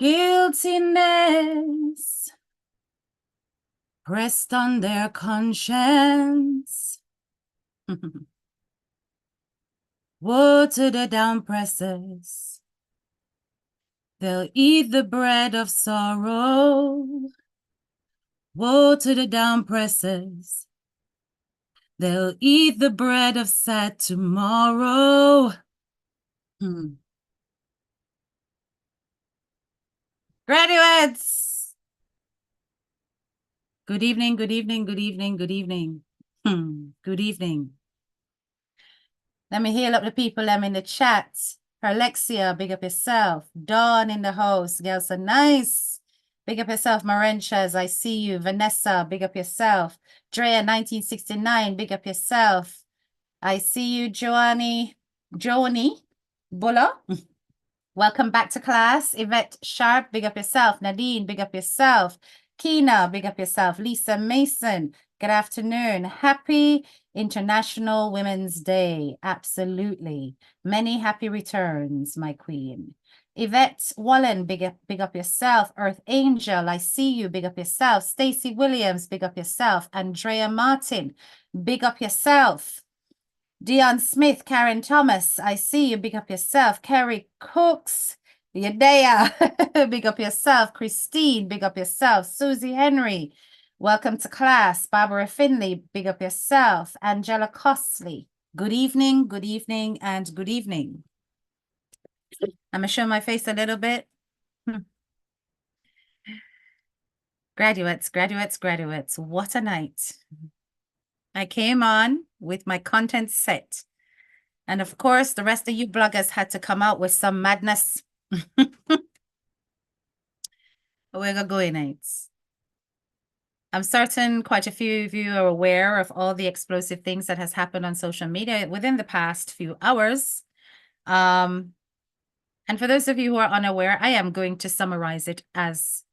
Guiltiness pressed on their conscience. Woe to the downpressers. They'll eat the bread of sorrow. Woe to the downpressers. They'll eat the bread of sad tomorrow. Graduates, good evening, good evening, good evening, good evening. Good evening. Let me heal up the people I'm in the chat. Alexia, big up yourself. Dawn in the house, girls are nice. Big up yourself, Marenchas, I see you. Vanessa, big up yourself. Drea, 1969, big up yourself. I see you, Joanie Buller. Welcome back to class. Yvette Sharp, big up yourself. Nadine, big up yourself. Kina, big up yourself. Lisa Mason, good afternoon. Happy International Women's Day. Absolutely. Many happy returns, my queen. Yvette Wallen, big up yourself. Earth Angel, I see you. Big up yourself. Stacey Williams, big up yourself. Andrea Martin, big up yourself. Dion Smith, Karen Thomas, I see you. Big up yourself. Kerry Cooks, Yadea, big up yourself. Christine, big up yourself. Susie Henry, welcome to class. Barbara Finley, big up yourself. Angela Costley, good evening, and good evening. I'm going to show my face a little bit. Graduates, what a night. I came on with my content set. And of course, the rest of you bloggers had to come out with some madness. We're going it. I'm certain quite a few of you are aware of all the explosive things that has happened on social media within the past few hours. And for those of you who are unaware, I am going to summarize it as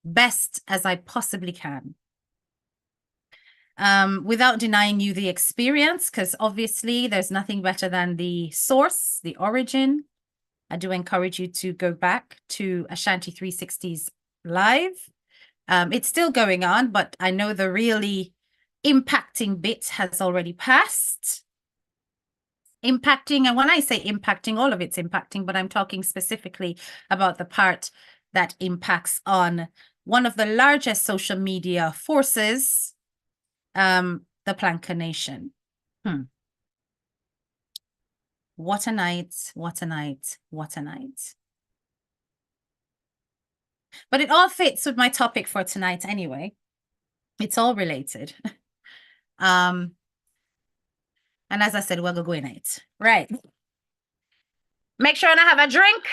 best as I possibly can. Without denying you the experience, because obviously there's nothing better than the source, the origin. I do encourage you to go back to Ashanti 360's live. It's still going on, but I know the really impacting bit has already passed. Impacting, and when I say impacting, all of it's impacting, but I'm talking specifically about the part that impacts on one of the largest social media forces, the Planker Nation. What a night, what a night, what a night. But it all fits with my topic for tonight anyway. It's all related. And as I said, we're going to it. Right. Make sure I have a drink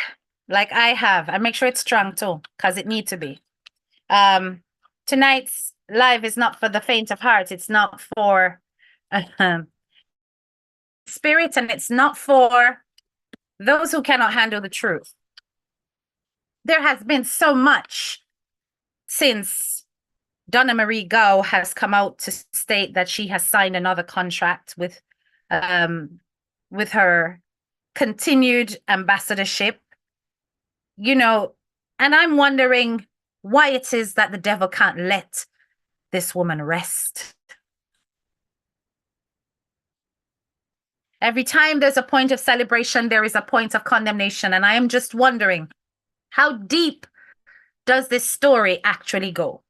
like I have. And make sure it's strong too, because it needs to be. Tonight's live is not for the faint of heart. It's not for spirit, and it's not for those who cannot handle the truth. There has been so much since Donna Marie Gow has come out to state that she has signed another contract with her continued ambassadorship, you know, and I'm wondering why it is that the devil can't let this woman rest. Every time there's a point of celebration, there is a point of condemnation. And I am just wondering, how deep does this story actually go?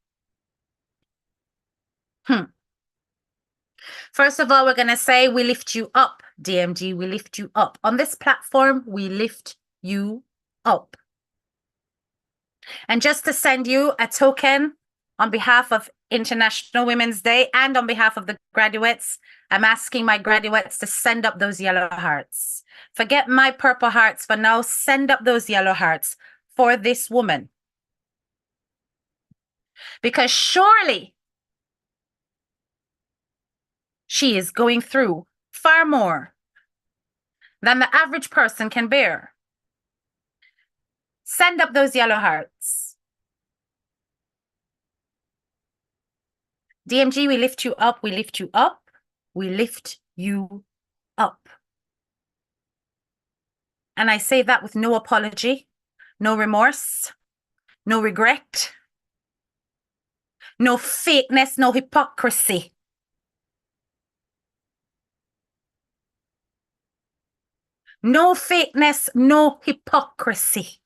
First of all, we're going to say we lift you up, DMG. We lift you up. On this platform, we lift you up. And just to send you a token on behalf of International Women's Day and on behalf of the graduates, I'm asking my graduates to send up those yellow hearts. Forget my purple hearts for now. Send up those yellow hearts for this woman. Because surely she is going through far more than the average person can bear. Send up those yellow hearts. DMG, we lift you up, we lift you up, we lift you up. And I say that with no apology, no remorse. no regret, no fakeness, no hypocrisy. No fakeness, no hypocrisy.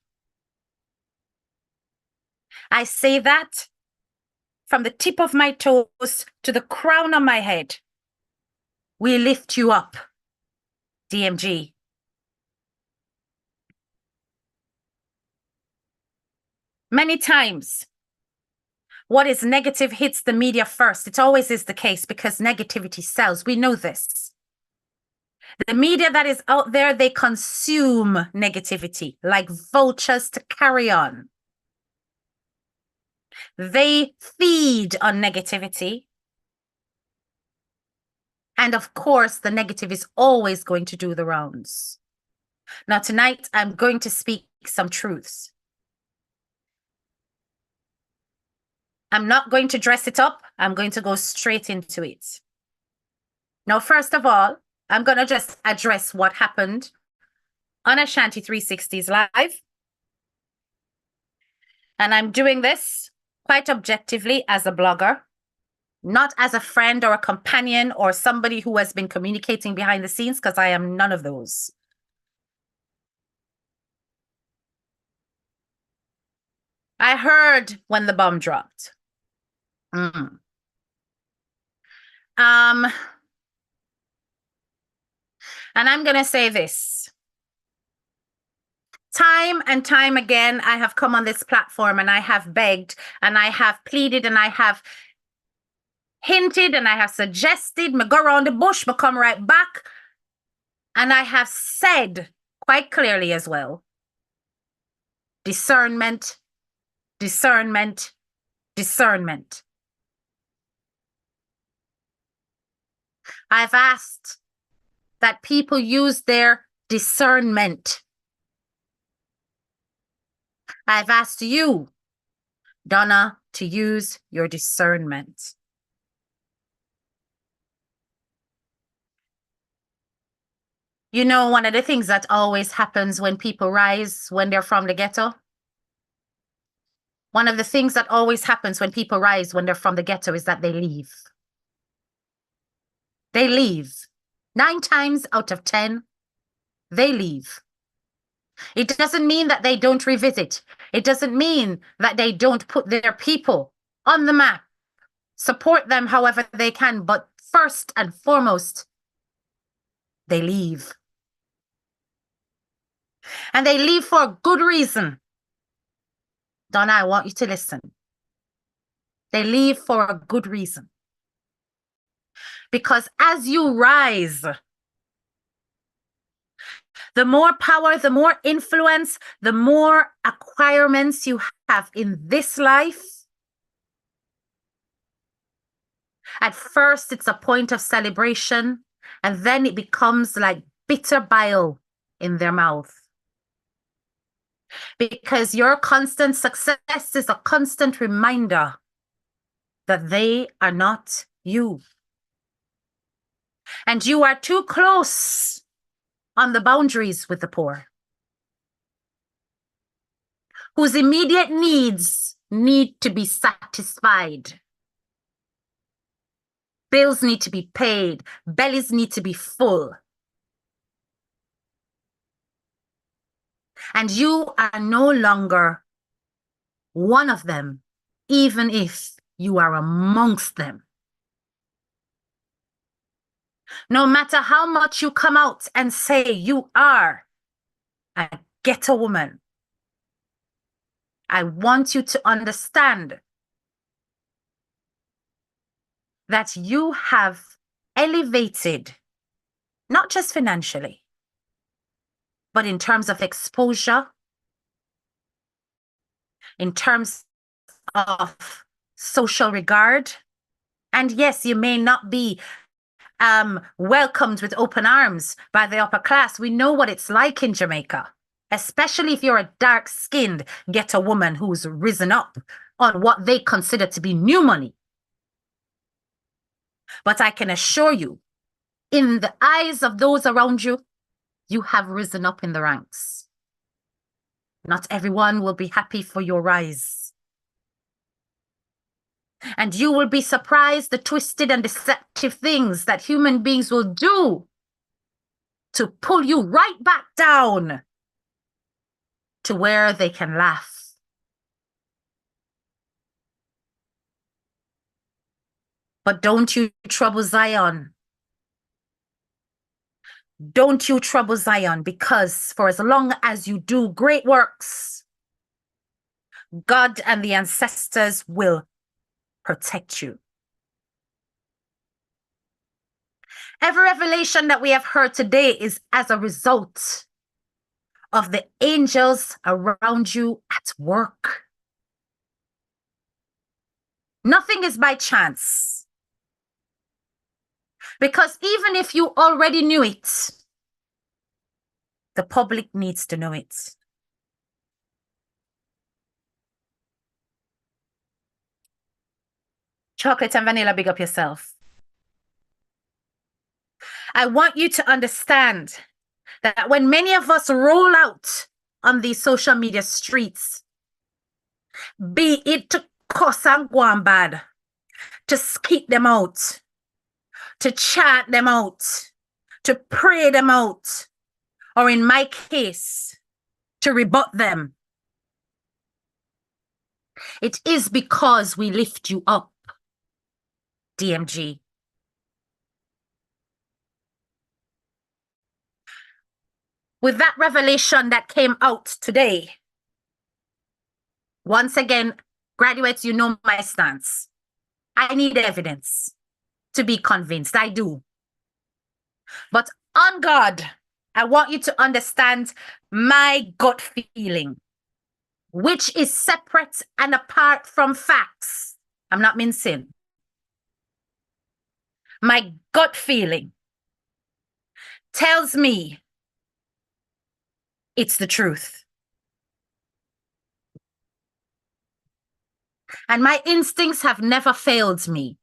I say that from the tip of my toes to the crown of my head. We lift you up, DMG. Many times, what is negative hits the media first. It always is the case because negativity sells. We know this. The media that is out there, they consume negativity like vultures to carry on. They feed on negativity. And of course, the negative is always going to do the rounds. Now, tonight, I'm going to speak some truths. I'm not going to dress it up. I'm going to go straight into it. Now, first of all, I'm going to just address what happened on Ashanti 360's live. And I'm doing this quite objectively as a blogger, not as a friend or a companion or somebody who has been communicating behind the scenes, because I am none of those. I heard when the bomb dropped. And I'm going to say this. Time and time again, I have come on this platform and I have begged and I have pleaded and I have hinted and I have suggested, me go around the bush, me come right back. And I have said quite clearly as well, discernment, discernment, discernment. I've asked that people use their discernment. I've asked you, Donna, to use your discernment. You know, one of the things that always happens when people rise when they're from the ghetto, one of the things that always happens when people rise when they're from the ghetto is that they leave. They leave. 9 times out of 10, they leave. It doesn't mean that they don't revisit. It doesn't mean that they don't put their people on the map, support them however they can, but first and foremost, they leave. And they leave for a good reason. Donna, I want you to listen. They leave for a good reason. Because as you rise, the more power, the more influence, the more acquirements you have in this life. At first, it's a point of celebration, and then it becomes like bitter bile in their mouth. Because your constant success is a constant reminder that they are not you. And you are too close on the boundaries with the poor, whose immediate needs need to be satisfied. Bills need to be paid. Bellies need to be full. And you are no longer one of them, even if you are amongst them. No matter how much you come out and say you are a ghetto woman, I want you to understand that you have elevated, not just financially, but in terms of exposure, in terms of social regard. And yes, you may not be welcomed with open arms by the upper class. We know what it's like in Jamaica, especially if you're a dark-skinned ghetto woman who's risen up on what they consider to be new money. But I can assure you, in the eyes of those around you, you have risen up in the ranks. Not everyone will be happy for your rise. And you will be surprised the twisted and deceptive things that human beings will do to pull you right back down to where they can laugh. But don't you trouble Zion. Don't you trouble Zion, because for as long as you do great works, God and the ancestors will protect you. Every revelation that we have heard today is as a result of the angels around you at work. Nothing is by chance. Because even if you already knew it, the public needs to know it. Chocolate and vanilla, big up yourself. I want you to understand that when many of us roll out on these social media streets, be it to cuss and go on bad, to skip them out, to chat them out, to pray them out, or in my case, to rebut them, it is because we lift you up, DMG. With that revelation that came out today, once again, graduates, you know my stance. I need evidence to be convinced. I do. But on God, I want you to understand my gut feeling, which is separate and apart from facts. I'm not mincing. My gut feeling tells me it's the truth. And my instincts have never failed me.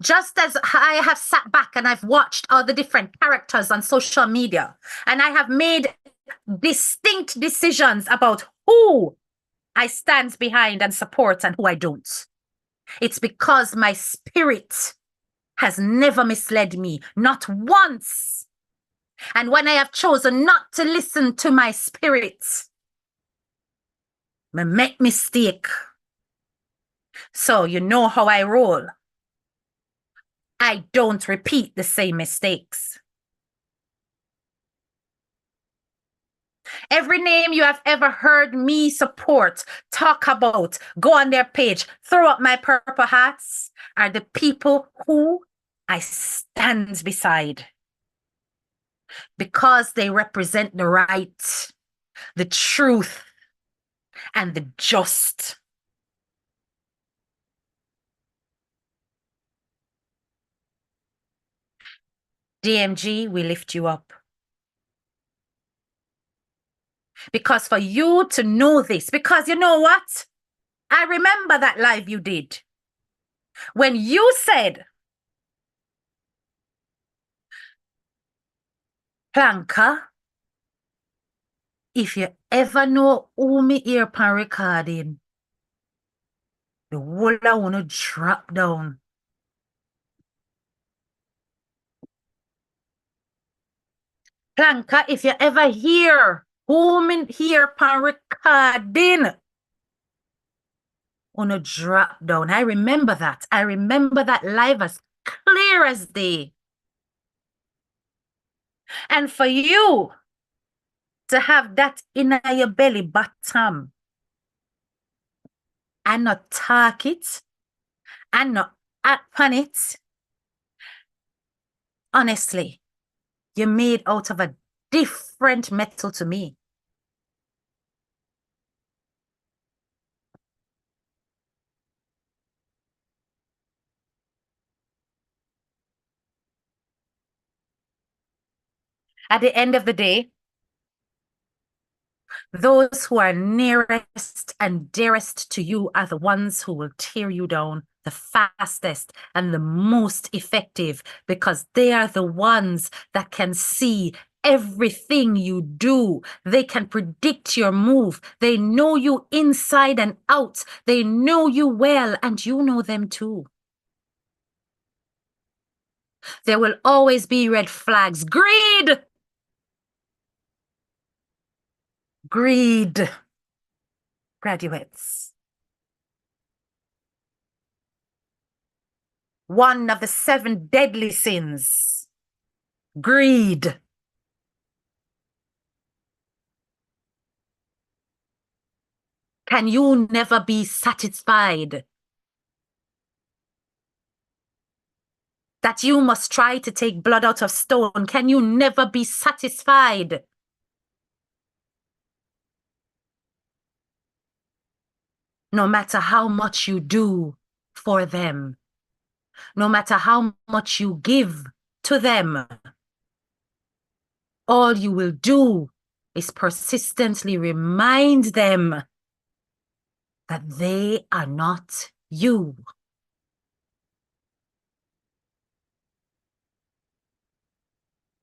Just as I have sat back and I've watched all the different characters on social media, and I have made distinct decisions about who I stand behind and support and who I don't. It's because my spirit has never misled me, not once. And when I have chosen not to listen to my spirit, I make mistake. So you know how I roll. I don't repeat the same mistakes. Every name you have ever heard me support, talk about, go on their page, throw up my purple hats, are the people who I stand beside. Because they represent the right, the truth, and the just. DMG, we lift you up. Because for you to know this, because you know what? I remember that live you did. When you said, Planka, if you ever know who me hear pan recording, the whole I want to drop down. Planka, if you ever hear who me hear pan recording, want to drop down. I remember that. I remember that live as clear as day. And for you to have that in your belly bottom and not talk it and not act on it, honestly, you're made out of a different metal to me. At the end of the day, those who are nearest and dearest to you are the ones who will tear you down the fastest and the most effective, because they are the ones that can see everything you do. They can predict your move. They know you inside and out. They know you well, and you know them too. There will always be red flags. Greed! Greed. Graduates. One of the 7 deadly sins. Greed. Can you never be satisfied? That you must try to take blood out of stone. Can you never be satisfied? No matter how much you do for them, no matter how much you give to them, all you will do is persistently remind them that they are not you.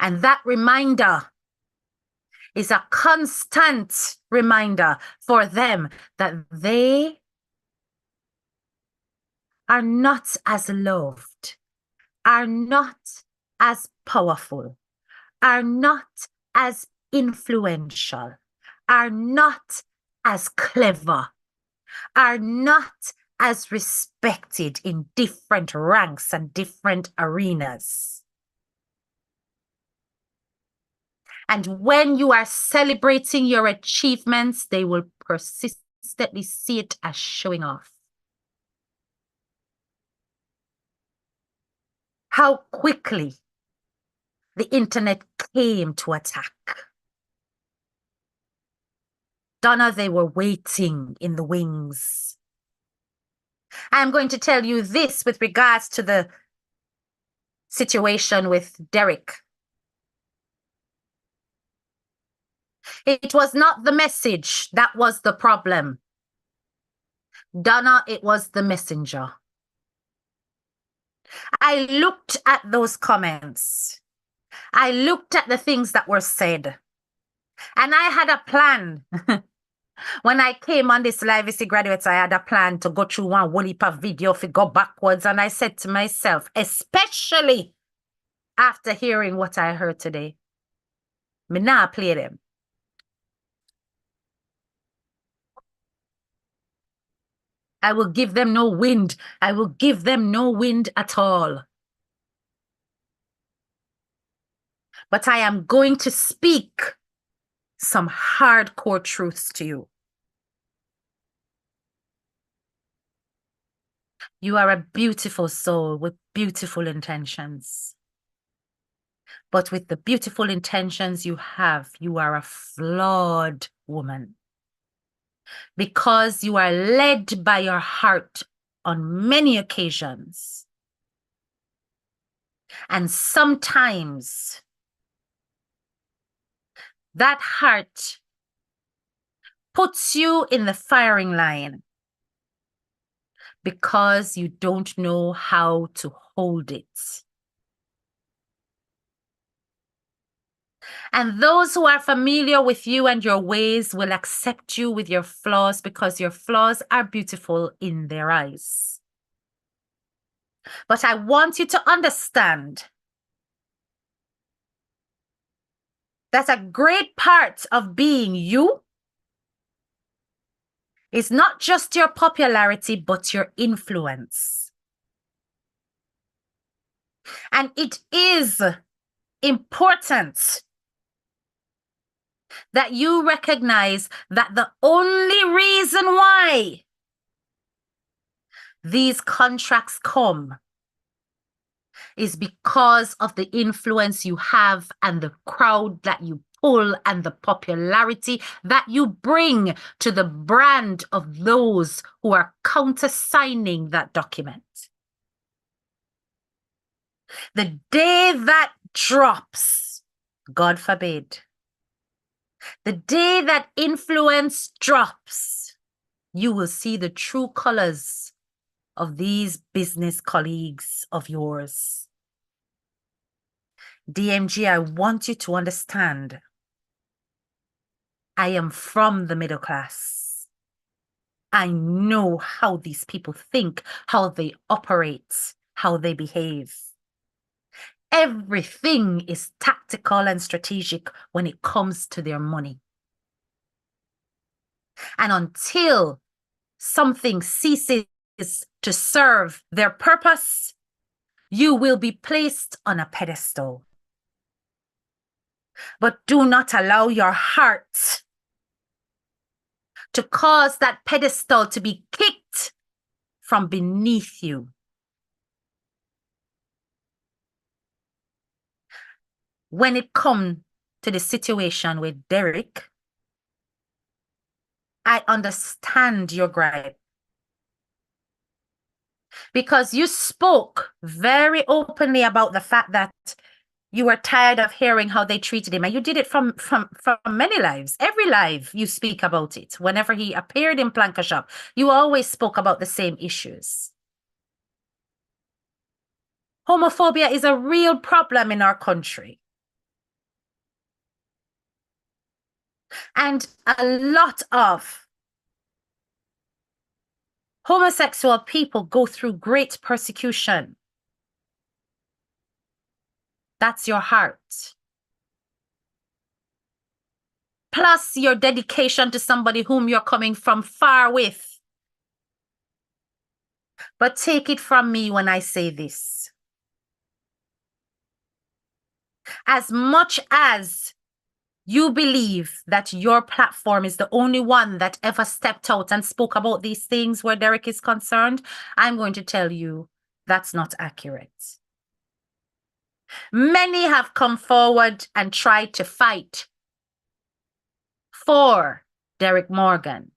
And that reminder is a constant reminder for them that they are not as loved, are not as powerful, are not as influential, are not as clever, are not as respected in different ranks and different arenas. And when you are celebrating your achievements, they will persistently see it as showing off. How quickly the internet came to attack. Donna, they were waiting in the wings. I'm going to tell you this with regards to the situation with Derek. It was not the message that was the problem. Donna, it was the messenger. I looked at those comments. I looked at the things that were said. And I had a plan. When I came on this live, you see, graduates, I had a plan to go through one whole heap of video if we go backwards. And I said to myself, especially after hearing what I heard today, me now play them. I will give them no wind. I will give them no wind at all. But I am going to speak some hardcore truths to you. You are a beautiful soul with beautiful intentions. But with the beautiful intentions you have, you are a flawed woman. Because you are led by your heart on many occasions. And sometimes that heart puts you in the firing line because you don't know how to hold it. And those who are familiar with you and your ways will accept you with your flaws because your flaws are beautiful in their eyes. But I want you to understand that a great part of being you is not just your popularity, but your influence. And it is important that you recognize that the only reason why these contracts come is because of the influence you have and the crowd that you pull and the popularity that you bring to the brand of those who are countersigning that document. The day that drops, God forbid, the day that influence drops, you will see the true colors of these business colleagues of yours. DMG, I want you to understand, I am from the middle class. I know how these people think, how they operate, how they behave. Everything is tactical and strategic when it comes to their money. And until something ceases to serve their purpose, you will be placed on a pedestal. But do not allow your heart to cause that pedestal to be kicked from beneath you. When it comes to the situation with Derek, I understand your gripe, because you spoke very openly about the fact that you were tired of hearing how they treated him. And you did it from many lives. Every live you speak about it. Whenever he appeared in Planka Shop, you always spoke about the same issues. Homophobia is a real problem in our country. And a lot of homosexual people go through great persecution. That's your heart. Plus your dedication to somebody whom you're coming from far with. But take it from me when I say this. As much as you believe that your platform is the only one that ever stepped out and spoke about these things where Derek is concerned, I'm going to tell you that's not accurate. Many have come forward and tried to fight for Derek Morgan.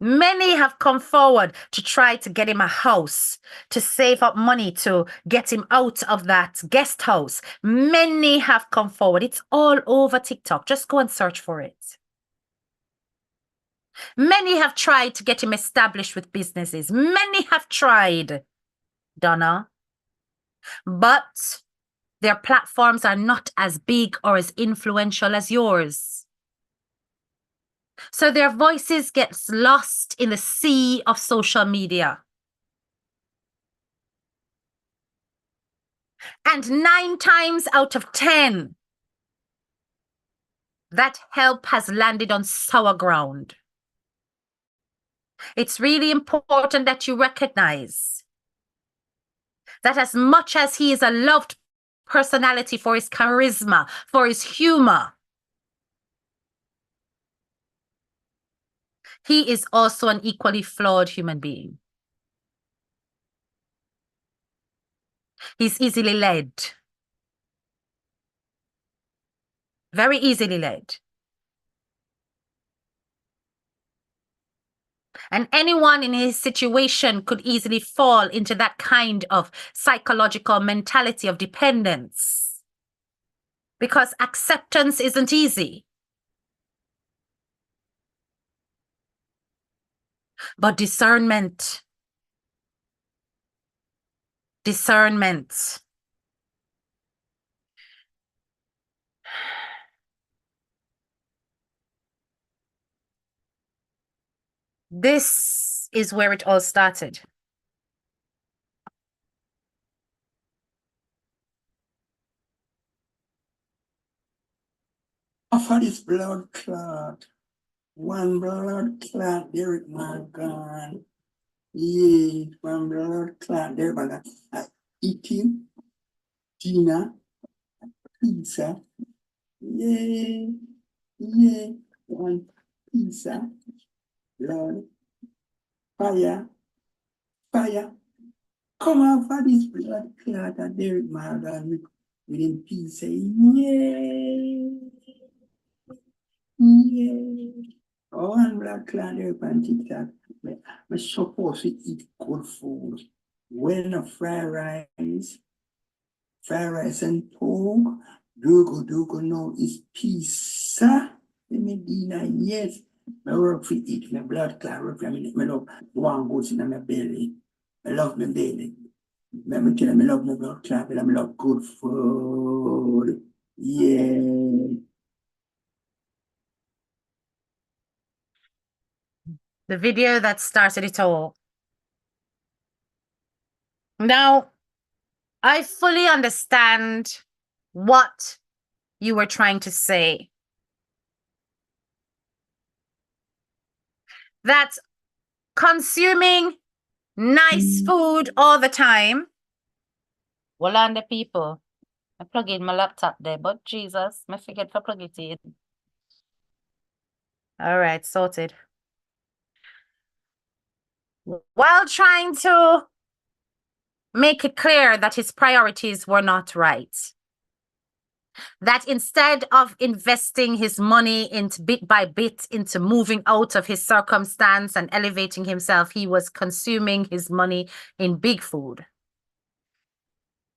Many have come forward to try to get him a house, to save up money to get him out of that guest house. Many have come forward. It's all over TikTok. Just go and search for it. Many have tried to get him established with businesses. Many have tried, Donna. But their platforms are not as big or as influential as yours. So their voices get lost in the sea of social media. And 9 times out of 10, that help has landed on sour ground. It's really important that you recognize that as much as he is a loved personality for his charisma, for his humor, he is also an equally flawed human being. He's easily led. Very easily led. And anyone in his situation could easily fall into that kind of psychological mentality of dependence. Because acceptance isn't easy. But discernment. Discernment. This is where it all started. Offer this blood clot. One blood clot, Derek Morgan. Yeah, one blood clot, Derek Morgan. Eating dinner, pizza. Yeah, yeah, one pizza. Blood, fire, fire. Come on for this blood clot at Derek Morgan with him pizza. Yeah. Yeah. Oh, and black clan there on TikTok. I'm supposed to eat good food. When a fried rice and pork, Dugo no is pizza. Medina, yes. I work for eat my blood clot, work for me love one goes in my belly. I love my belly. Let me tell you, I love chocolate, I love good food. Yeah. The video that started it all. Now, I fully understand what you were trying to say. That consuming nice food all the time. Well, on the people. I plug in my laptop there, but Jesus, I forget to plug it in. All right, sorted. While trying to make it clear that his priorities were not right. That instead of investing his money into bit by bit into moving out of his circumstance and elevating himself, he was consuming his money in big food.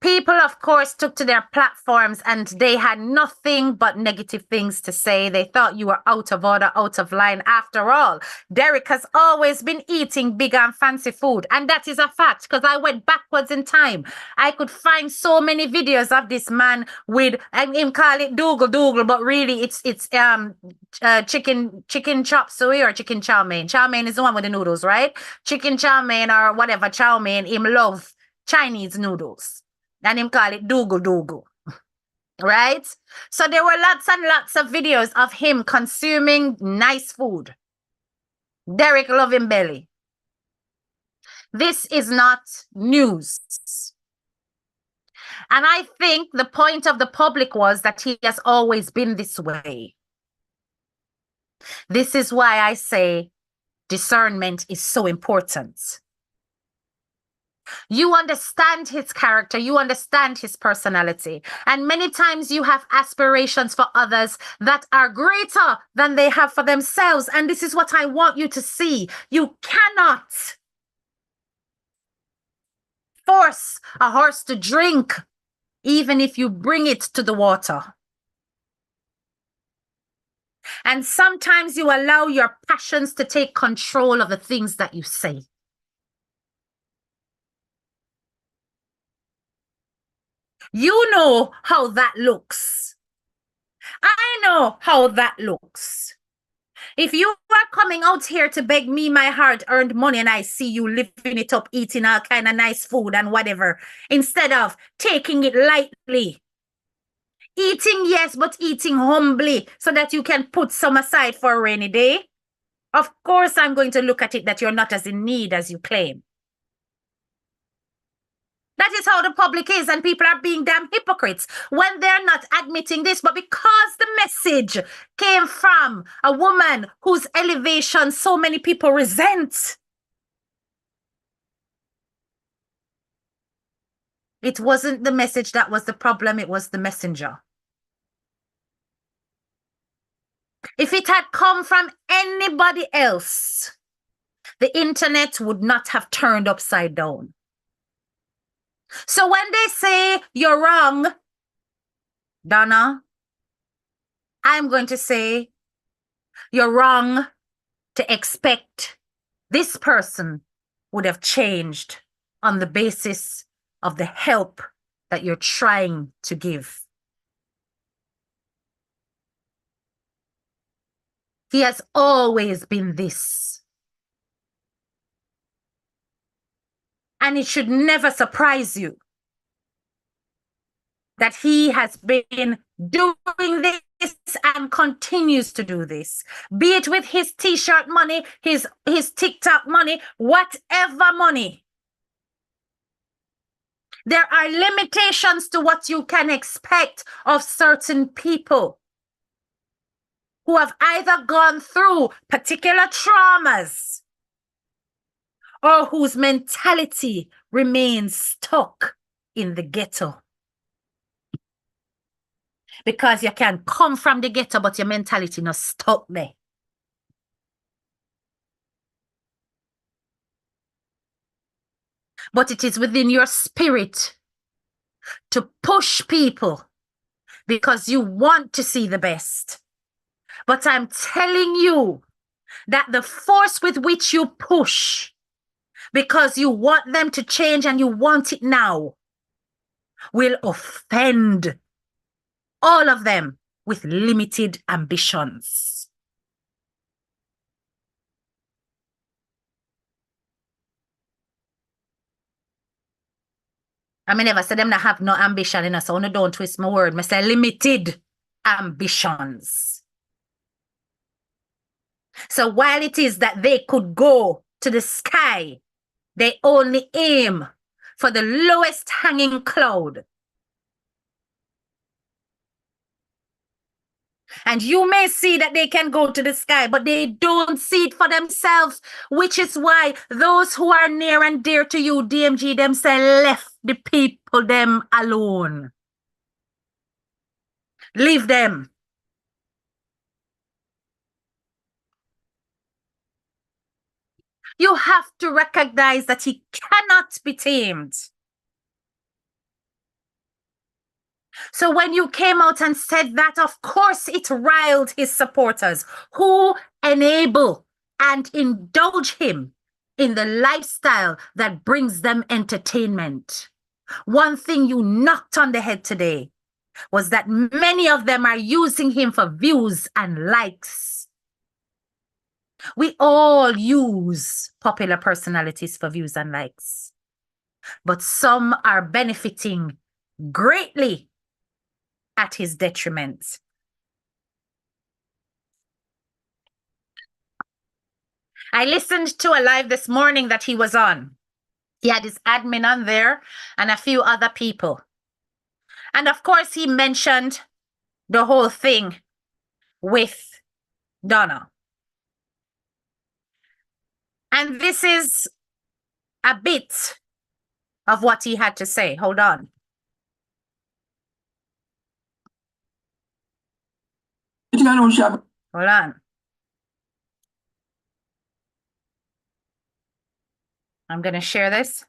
People, of course, took to their platforms and they had nothing but negative things to say. They thought you were out of order, out of line. After all, Derek has always been eating big and fancy food. And that is a fact because I went backwards in time. I could find so many videos of this man with, I him call it Dougal, but really it's chicken chop suey or chicken chow mein. Chow mein is the one with the noodles, right? Chicken chow mein or whatever chow mein, him love Chinese noodles. And him call it Dougal. Right? So there were lots and lots of videos of him consuming nice food. Derek loving belly. This is not news. And I think the point of the public was that he has always been this way. This is why I say discernment is so important. You understand his character, you understand his personality, and many times you have aspirations for others that are greater than they have for themselves, and this is what I want you to see. You cannot force a horse to drink, even if you bring it to the water. And sometimes you allow your passions to take control of the things that you say. You know how that looks. I know how that looks. If you are coming out here to beg me my hard-earned money and I see you living it up, eating all kind of nice food and whatever, instead of taking it lightly, eating, yes, but eating humbly so that you can put some aside for a rainy day, of course I'm going to look at it that you're not as in need as you claim. That is how the public is, and people are being damn hypocrites when they're not admitting this. But because the message came from a woman whose elevation so many people resent, it wasn't the message that was the problem, it was the messenger. If it had come from anybody else, the internet would not have turned upside down. So when they say you're wrong, Donna, I'm going to say you're wrong to expect this person would have changed on the basis of the help that you're trying to give. He has always been this. And it should never surprise you that he has been doing this and continues to do this, be it with his t-shirt money, his TikTok money, whatever money. There are limitations to what you can expect of certain people who have either gone through particular traumas or whose mentality remains stuck in the ghetto. Because you can come from the ghetto, but your mentality not stuck there. But it is within your spirit to push people because you want to see the best. But I'm telling you that the force with which you push because you want them to change and you want it now, will offend all of them with limited ambitions. I mean, never say them not have no ambition in us, so don't twist my word. I say limited ambitions. So while it is that they could go to the sky, they only aim for the lowest hanging cloud. And you may see that they can go to the sky, but they don't see it for themselves, which is why those who are near and dear to you, DMG, them say left the people them alone. Leave them. You have to recognize that he cannot be tamed. So when you came out and said that, of course it riled his supporters who enable and indulge him in the lifestyle that brings them entertainment. One thing you knocked on the head today was that many of them are using him for views and likes. We all use popular personalities for views and likes, but some are benefiting greatly at his detriment. I listened to a live this morning that he was on. He had his admin on there and a few other people. And of course, he mentioned the whole thing with Donna. And this is a bit of what he had to say. Hold on. Hold on. I'm going to share this.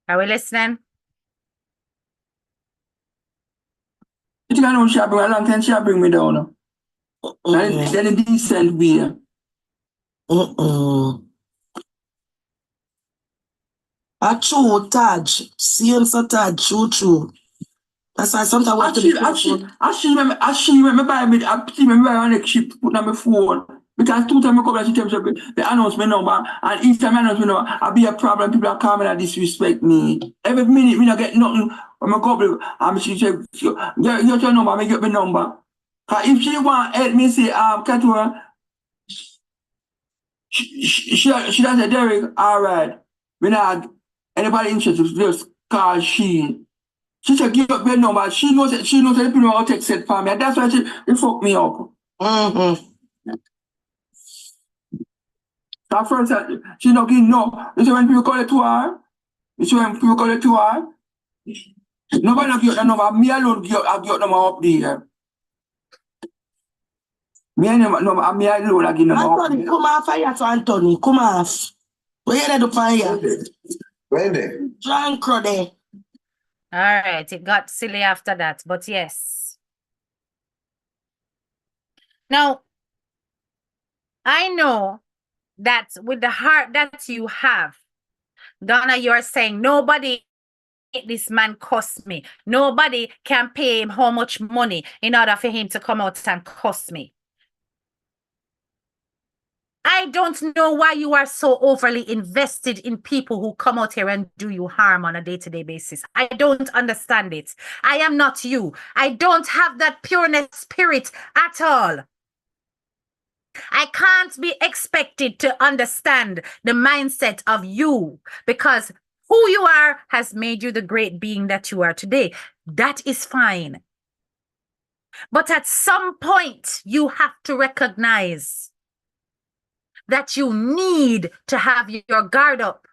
Are we listening? You know she bring a long time she bring me down. Then a decent way. A true Taj. Same so Taj, true. That's why sometimes we have to be careful. I see remember Bible, I see remember on the chip put on my phone. Because 2 times I come and the announcement number, and each time I announce my number, I'll be a problem. People are coming and disrespect me. Every minute, me not get nothing from a couple. She say, you your number, I get my number. If she want help me say, Katura, she does say, Derek, all right. We not anybody interested, just call she. She said, give up your number. She knows that the people will take set for me. And that's why she fucked me up. At first, she not give no. You see when people call it to her? Nobody not give the number. Me alone I give number up there. Me alone I give number up there. Anthony, come off fire to Anthony. Come off. Where you headed to fire? Where there? Drunk there. All right, it got silly after that, but yes. Now, I know that with the heart that you have, Donna, you're saying nobody, this man cost me. Nobody can pay him how much money in order for him to come out and cost me. I don't know why you are so overly invested in people who come out here and do you harm on a day-to-day basis. I don't understand it. I am not you. I don't have that pureness spirit at all. I can't be expected to understand the mindset of you because who you are has made you the great being that you are today. That is fine. But at some point, you have to recognize that you need to have your guard up.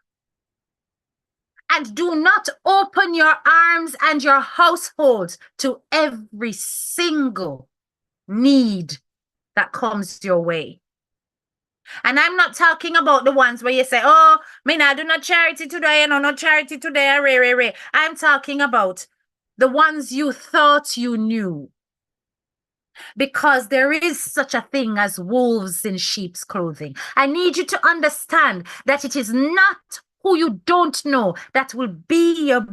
And do not open your arms and your household to every single need that comes your way. And I'm not talking about the ones where you say, oh, me nah do not charity today, no charity today, ray. I'm talking about the ones you thought you knew. Because there is such a thing as wolves in sheep's clothing. I need you to understand that it is not who you don't know that will be your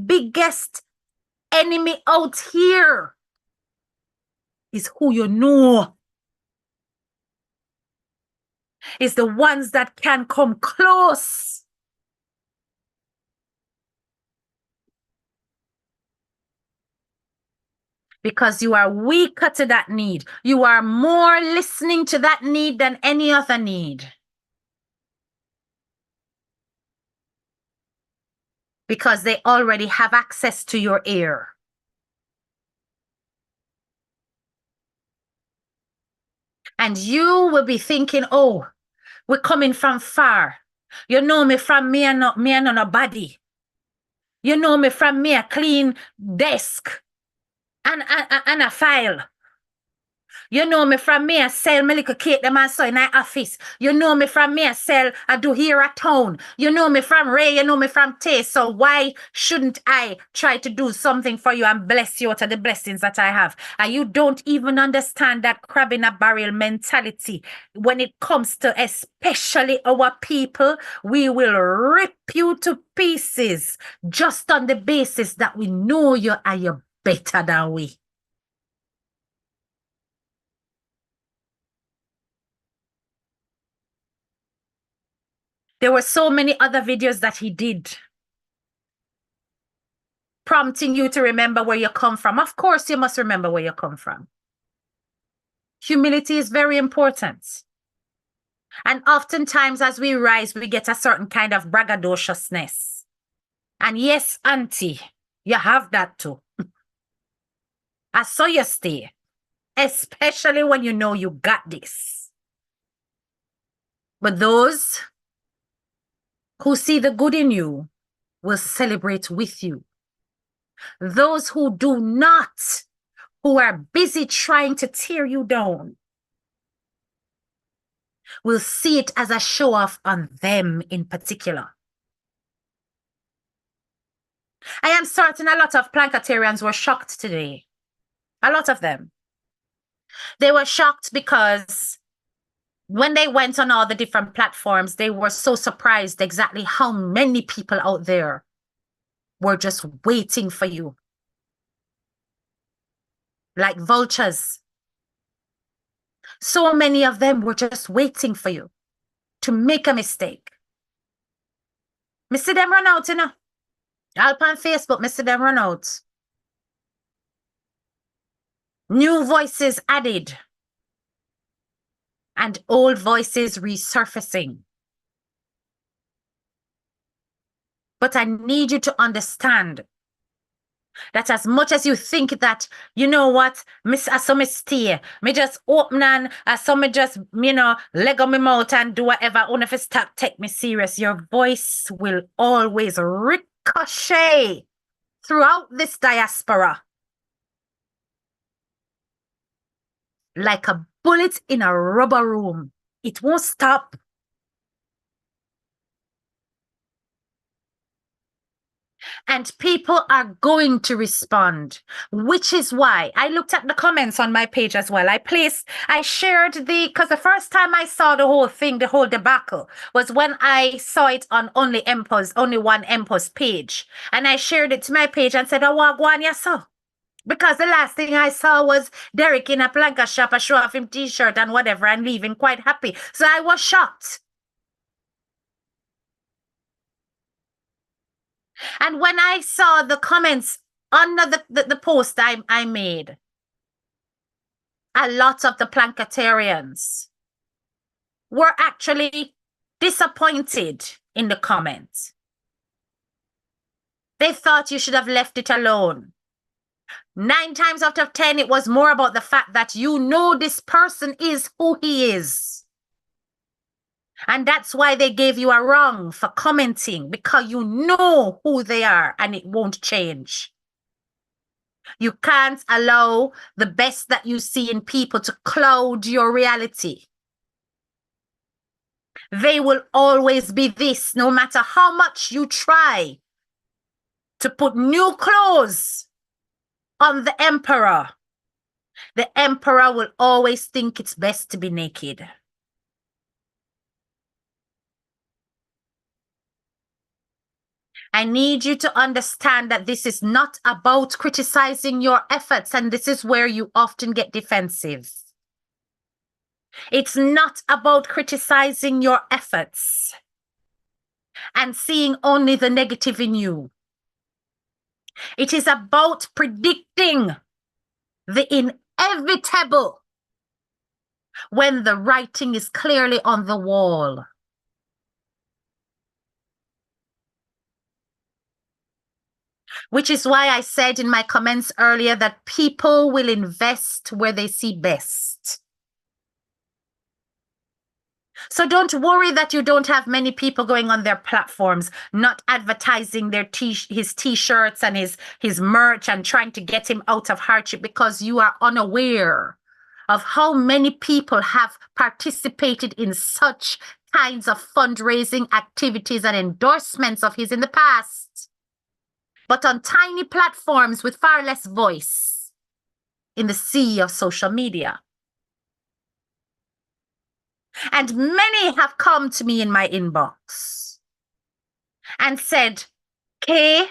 biggest enemy out here. Is who you know. Is the ones that can come close. Because you are weaker to that need. You are more listening to that need than any other need. Because they already have access to your ear. And you will be thinking, oh, we're coming from far. You know me from me and nobody. You know me from me a clean desk and a file. You know me from me, I sell my little cake them and so in my office. You know me from me, I do here at town. You know me from Ray, you know me from Tay. So why shouldn't I try to do something for you and bless you out of the blessings that I have? And you don't even understand that crab in a barrel mentality. When it comes to especially our people, we will rip you to pieces just on the basis that we know you are you better than we. There were so many other videos that he did, prompting you to remember where you come from. Of course, you must remember where you come from. Humility is very important. And oftentimes as we rise, we get a certain kind of braggadociousness. And yes, auntie, you have that too. I saw you stay, especially when you know you got this. But those who see the good in you will celebrate with you. Those who do not, who are busy trying to tear you down, will see it as a show off on them in particular. I am certain a lot of Plankatarians were shocked today. A lot of them. They were shocked because when they went on all the different platforms, they were so surprised exactly how many people out there were just waiting for you. Like vultures. So many of them were just waiting for you to make a mistake. Me see them run out, you know. All on Facebook, me see them run out. New voices added. And old voices resurfacing. But I need you to understand that as much as you think that, you know what, I saw me stay, me just open and I saw me just, leg on my mouth and do whatever, only if it's take me serious, your voice will always ricochet throughout this diaspora. Like a bullet in a rubber room. It won't stop. And people are going to respond, which is why I looked at the comments on my page as well. I shared because the first time I saw the whole thing, the whole debacle, was when I saw it on only one MPO's page. And I shared it to my page and said, oh, what one you saw? Because the last thing I saw was Derek in a planka shop, a show off him t-shirt and whatever, and leaving quite happy. So I was shocked. And when I saw the comments under the post I made, a lot of the Plankatarians were actually disappointed in the comments. They thought you should have left it alone. 9 times out of 10, it was more about the fact that you know this person is who he is. And that's why they gave you a wrong for commenting, because you know who they are and it won't change. You can't allow the best that you see in people to cloud your reality. They will always be this, no matter how much you try to put new clothes on the emperor. The emperor will always think it's best to be naked. I need you to understand that this is not about criticizing your efforts, and this is where you often get defensive. It's not about criticizing your efforts and seeing only the negative in you. It is about predicting the inevitable when the writing is clearly on the wall. Which is why I said in my comments earlier that people will invest where they see best. So don't worry that you don't have many people going on their platforms, not advertising his t-shirts and his merch and trying to get him out of hardship, because you are unaware of how many people have participated in such kinds of fundraising activities and endorsements of his in the past, but on tiny platforms with far less voice in the sea of social media. And many have come to me in my inbox and said, Kay,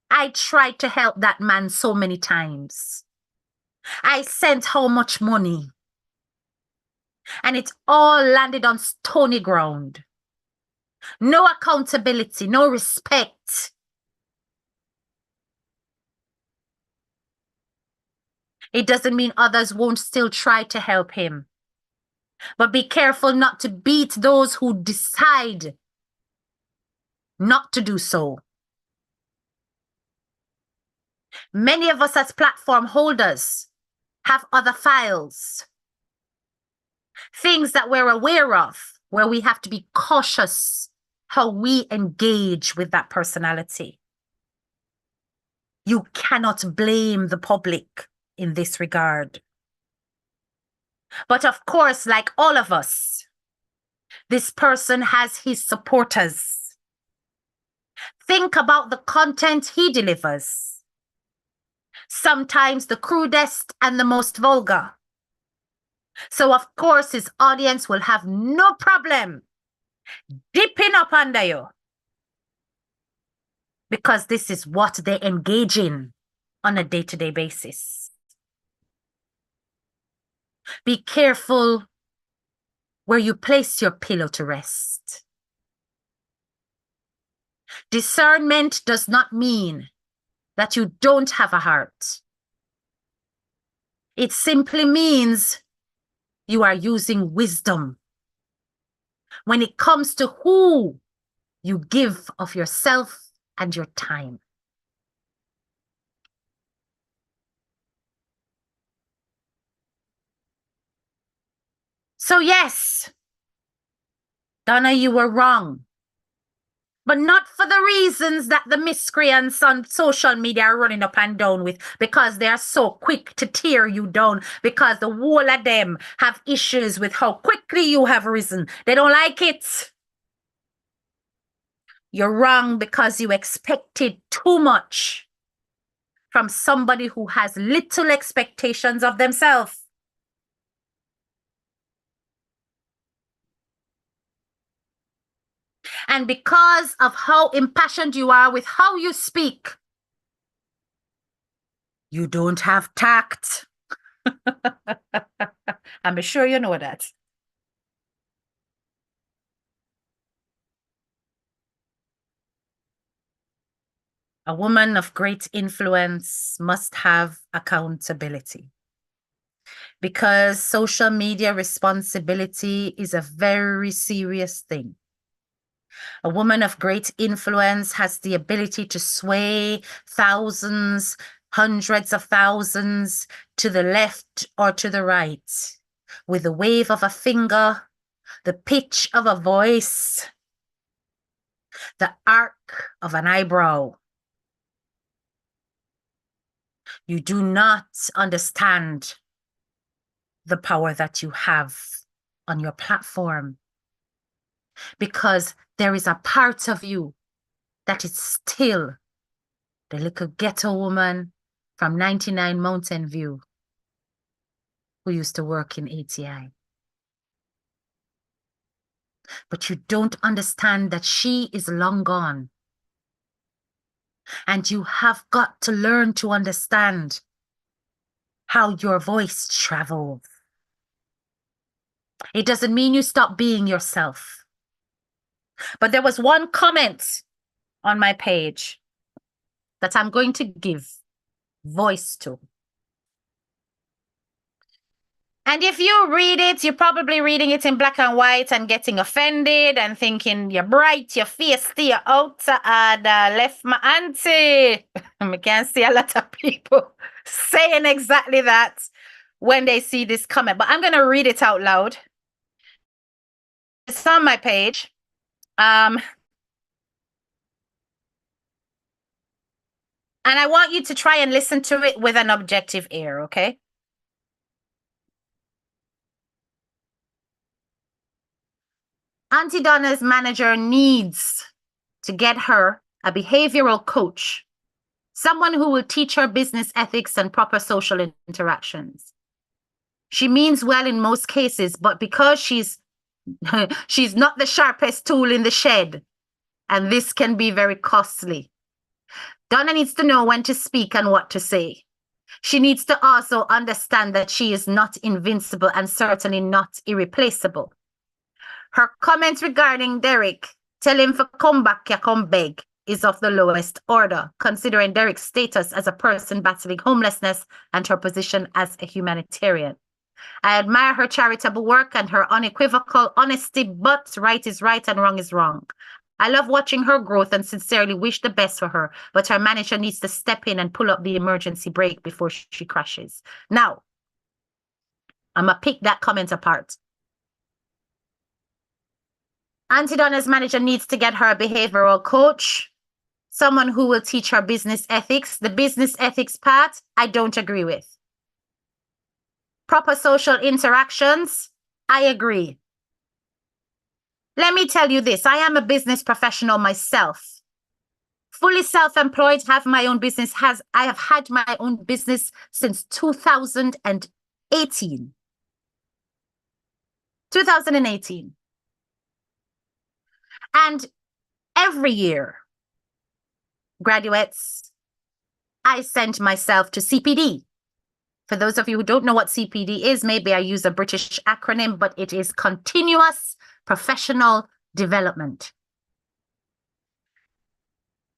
I tried to help that man so many times. I sent how much money, and it all landed on stony ground. No accountability, no respect. It doesn't mean others won't still try to help him. But be careful not to beat those who decide not to do so. Many of us as platform holders have other files, things that we're aware of, where we have to be cautious how we engage with that personality. You cannot blame the public in this regard. But of course, like all of us, this person has his supporters. Think about the content he delivers. Sometimes the crudest and the most vulgar. So of course his audience will have no problem dipping up under you, because this is what they engage in on a day-to-day basis. Be careful where you place your pillow to rest. Discernment does not mean that you don't have a heart. It simply means you are using wisdom when it comes to who you give of yourself and your time. So yes, Donna, you were wrong. But not for the reasons that the miscreants on social media are running up and down with, because they are so quick to tear you down, because the whole of them have issues with how quickly you have risen. They don't like it. You're wrong because you expected too much from somebody who has little expectations of themselves. And because of how impassioned you are with how you speak, you don't have tact. I'm sure you know that. A woman of great influence must have accountability, because social media responsibility is a very serious thing. A woman of great influence has the ability to sway thousands, hundreds of thousands to the left or to the right with the wave of a finger, the pitch of a voice, the arc of an eyebrow. You do not understand the power that you have on your platform. because there is a part of you that is still the little ghetto woman from 99 Mountain View who used to work in ATI. But you don't understand that she is long gone. And you have got to learn to understand how your voice travels. It doesn't mean you stop being yourself. But there was one comment on my page that I'm going to give voice to. And if you read it, you're probably reading it in black and white and getting offended and thinking you're bright, your face, you're out and left my auntie. I can't see a lot of people saying exactly that when they see this comment, but I'm going to read it out loud. It's on my page. And I want you to try and listen to it with an objective ear, okay? Auntie Donna's manager needs to get her a behavioral coach, someone who will teach her business ethics and proper social interactions. She means well in most cases, but because she's not the sharpest tool in the shed, and this can be very costly. Donna needs to know when to speak and what to say. She needs to also understand that she is not invincible and certainly not irreplaceable. Her comments regarding Derek, tell him to come back, you come beg, is of the lowest order, considering Derek's status as a person battling homelessness and her position as a humanitarian. I admire her charitable work and her unequivocal honesty, but right is right and wrong is wrong. I love watching her growth and sincerely wish the best for her, but her manager needs to step in and pull up the emergency brake before she crashes. Now, I'm going to pick that comment apart. Auntie Donna's manager needs to get her a behavioral coach, someone who will teach her business ethics. The business ethics part, I don't agree with. Proper social interactions, I agree. Let me tell you this, I am a business professional myself. Fully self-employed, have my own business. I have had my own business since 2018. 2018. And every year, graduates, I send myself to CPD. For those of you who don't know what CPD is, maybe I use a British acronym, but it is Continuous Professional Development.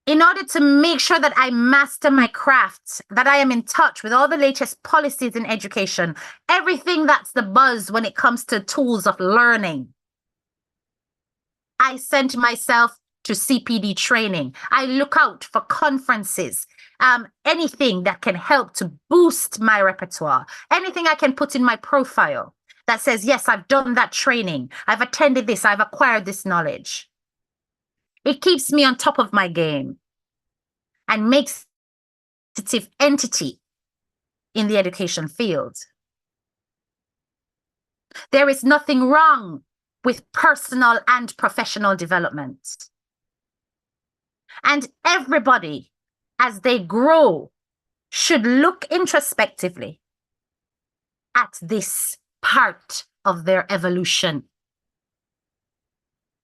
In order to make sure that I master my craft, that I am in touch with all the latest policies in education, everything that's the buzz when it comes to tools of learning, I sent myself to CPD training. I look out for conferences, anything that can help to boost my repertoire, anything I can put in my profile that says, yes, I've done that training, I've attended this, I've acquired this knowledge. It keeps me on top of my game and makes a sensitive entity in the education field. There is nothing wrong with personal and professional development. And everybody, as they grow, should look introspectively at this part of their evolution.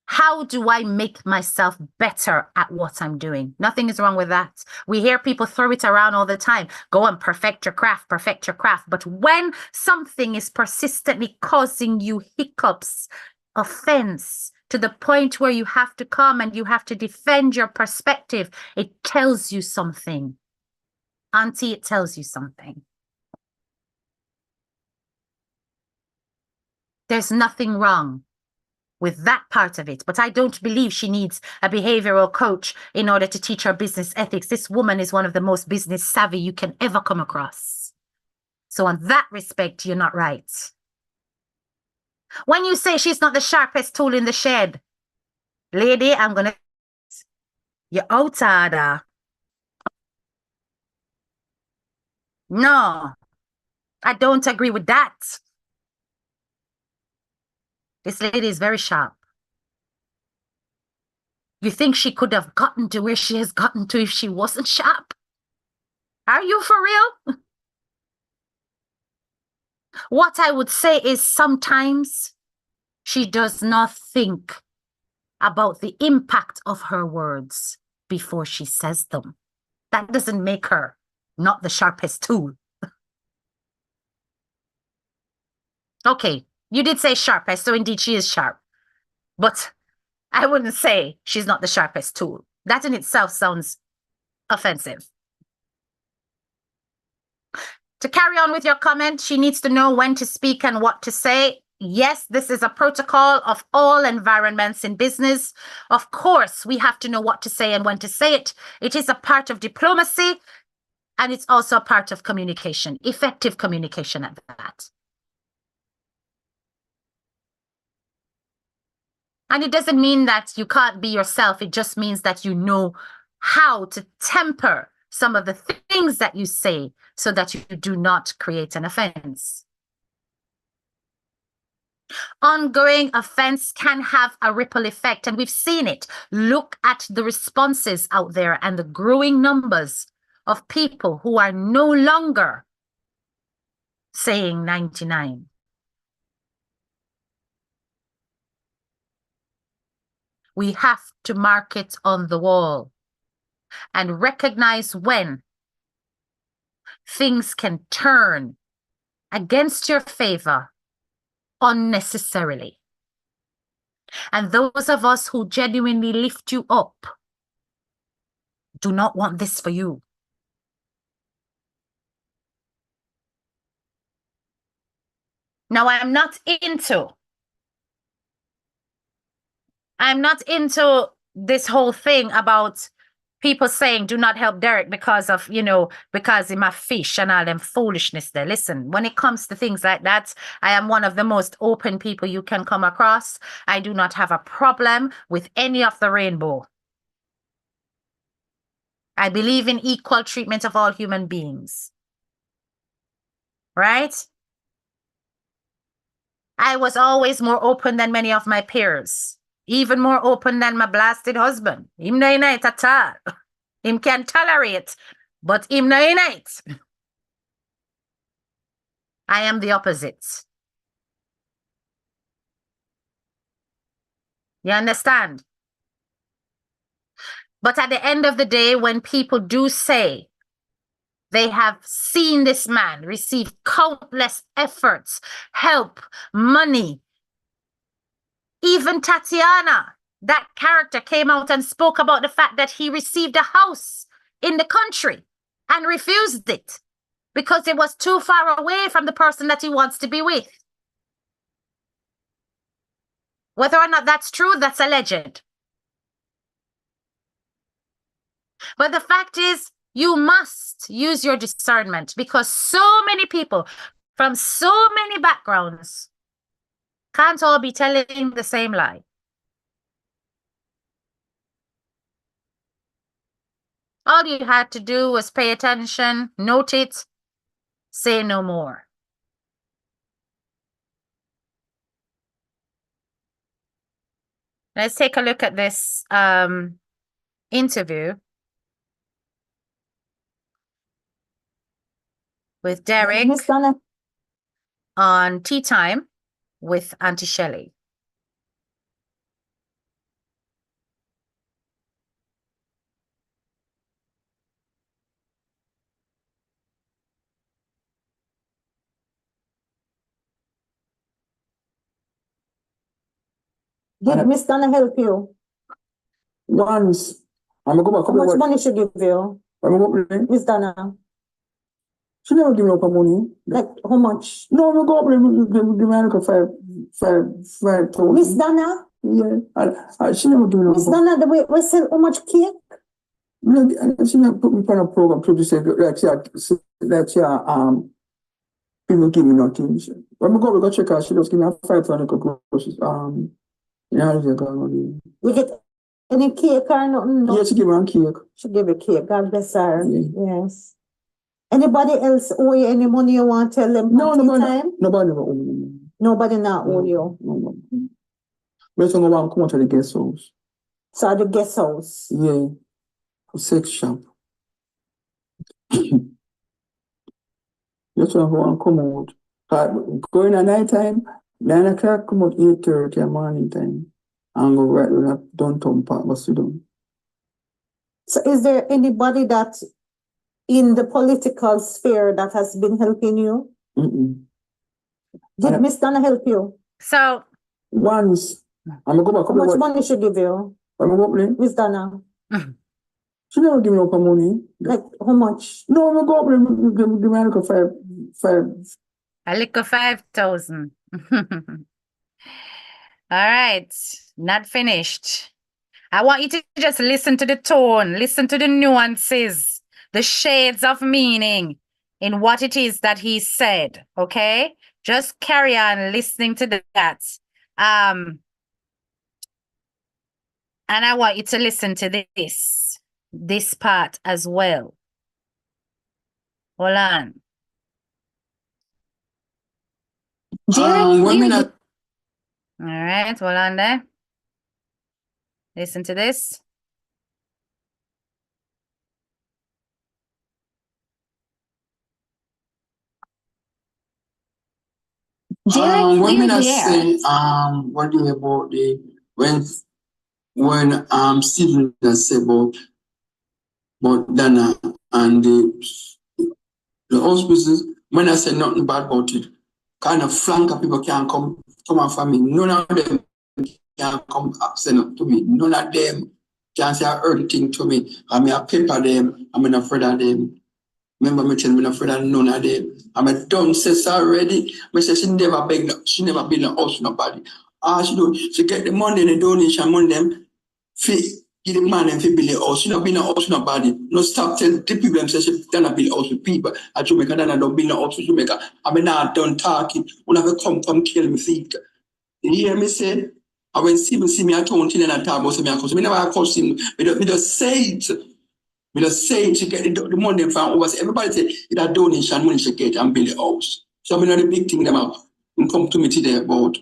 How do I make myself better at what I'm doing? Nothing is wrong with that. We hear people throw it around all the time. Go and perfect your craft, perfect your craft. But when something is persistently causing you hiccups, offense, to the point where you have to come and you have to defend your perspective, it tells you something. Auntie, it tells you something. There's nothing wrong with that part of it, but I don't believe she needs a behavioral coach in order to teach her business ethics. This woman is one of the most business savvy you can ever come across. So on that respect, you're not right. When you say she's not the sharpest tool in the shed, lady, I'm gonna, you're out order. No, I don't agree with that. This lady is very sharp. You think she could have gotten to where she has gotten to if she wasn't sharp? Are you for real? What I would say is sometimes she does not think about the impact of her words before she says them. That doesn't make her not the sharpest tool. Okay, you did say sharpest, so indeed she is sharp. But I wouldn't say she's not the sharpest tool. That in itself sounds offensive. To carry on with your comment, she needs to know when to speak and what to say. Yes, this is a protocol of all environments in business. Of course, we have to know what to say and when to say it. It is a part of diplomacy, and it's also a part of communication, effective communication at that. And it doesn't mean that you can't be yourself. It just means that you know how to temper some of the things that you say so that you do not create an offense. Ongoing offense can have a ripple effect, and we've seen it. Look at the responses out there and the growing numbers of people who are no longer saying 99. We have to mark it on the wall and recognize when things can turn against your favor unnecessarily. And those of us who genuinely lift you up do not want this for you. Now, I'm not into this whole thing about people saying do not help Derek because of, because he's a fish and all them foolishness there. Listen, when it comes to things like that, I am one of the most open people you can come across. I do not have a problem with any of the rainbow. I believe in equal treatment of all human beings. Right? I was always more open than many of my peers. Even more open than my blasted husband. Him no unite at all. Him can tolerate, but him no unite. I am the opposite. You understand? But at the end of the day, when people do say they have seen this man receive countless efforts, help, money, even Tatiana, that character, came out and spoke about the fact that he received a house in the country and refused it because it was too far away from the person that he wants to be with. Whether or not that's true, that's alleged. But the fact is, you must use your discernment because so many people from so many backgrounds can't all be telling the same lie. All you had to do was pay attention, note it, say no more. Let's take a look at this interview with Derek on Tea Time with Auntie Shelley. Did Miss Donna help you? Once. I'm gonna go back. How much money she give you? Miss Donna. She never give me up her money. Like how much? No, I'm gonna go give me like $5,000. Miss Donna? Yeah. She never give me up. Miss Donna, the way we sell how much cake? She never put me on a program to say people give me nothing. When we go check her, she just give me $5,000 groceries. We get any cake or nothing? No? Yeah, she give me a cake. She give a cake. God bless her. Yeah. Yes. Anybody else owe you any money you want to tell them? No, nobody never owe me money. Nobody not owe you. No. We're going to come to the guest house. So the guest house. Yeah. Sex shop. That's why I want to come out. Going at night time, 9 o'clock, come out 8:30 morning time. And go right when I downtown park, but sit down. So is there anybody that in the political sphere that has been helping you? Did Miss Donna help you? So once, I'm gonna go back. How much money she give you? I'm gonna go play. Miss Donna? She never give me no money. Like how much? No, I'm gonna go play. Give me like a five. a little 5,000. All right, not finished. I want you to just listen to the tone, listen to the nuances, the shades of meaning in what it is that he said, okay? Just carry on listening to that. And I want you to listen to this part as well. Hold on. Women All right, hold on there. Listen to this. women are saying what do you about the when Stephen has said about Dana and the auspices, when I say nothing bad about it, kind of flank of people can't come after me. None of them can come send up to me. None of them can say a early thing to me. I mean, I paper them. I'm not afraid of them. Remember me telling me not afraid of none of them. I'm done says already. Me say she never beg, she never build a house nobody. She do, she get the money and the donation money them give the man and build a house. She not build a house nobody. No stop tell the people them say she done build a house with people. At Jamaica, then I don't build a house with Jamaica. I mean not done talking. When I come kill me feet. You hear me say? I when see me I told him and I talk about me because me never accuse him. Me just say it. We just say she get the money from us. Everybody say it's a donation money she get and build a house. So I mean the big thing them out and come to me today about.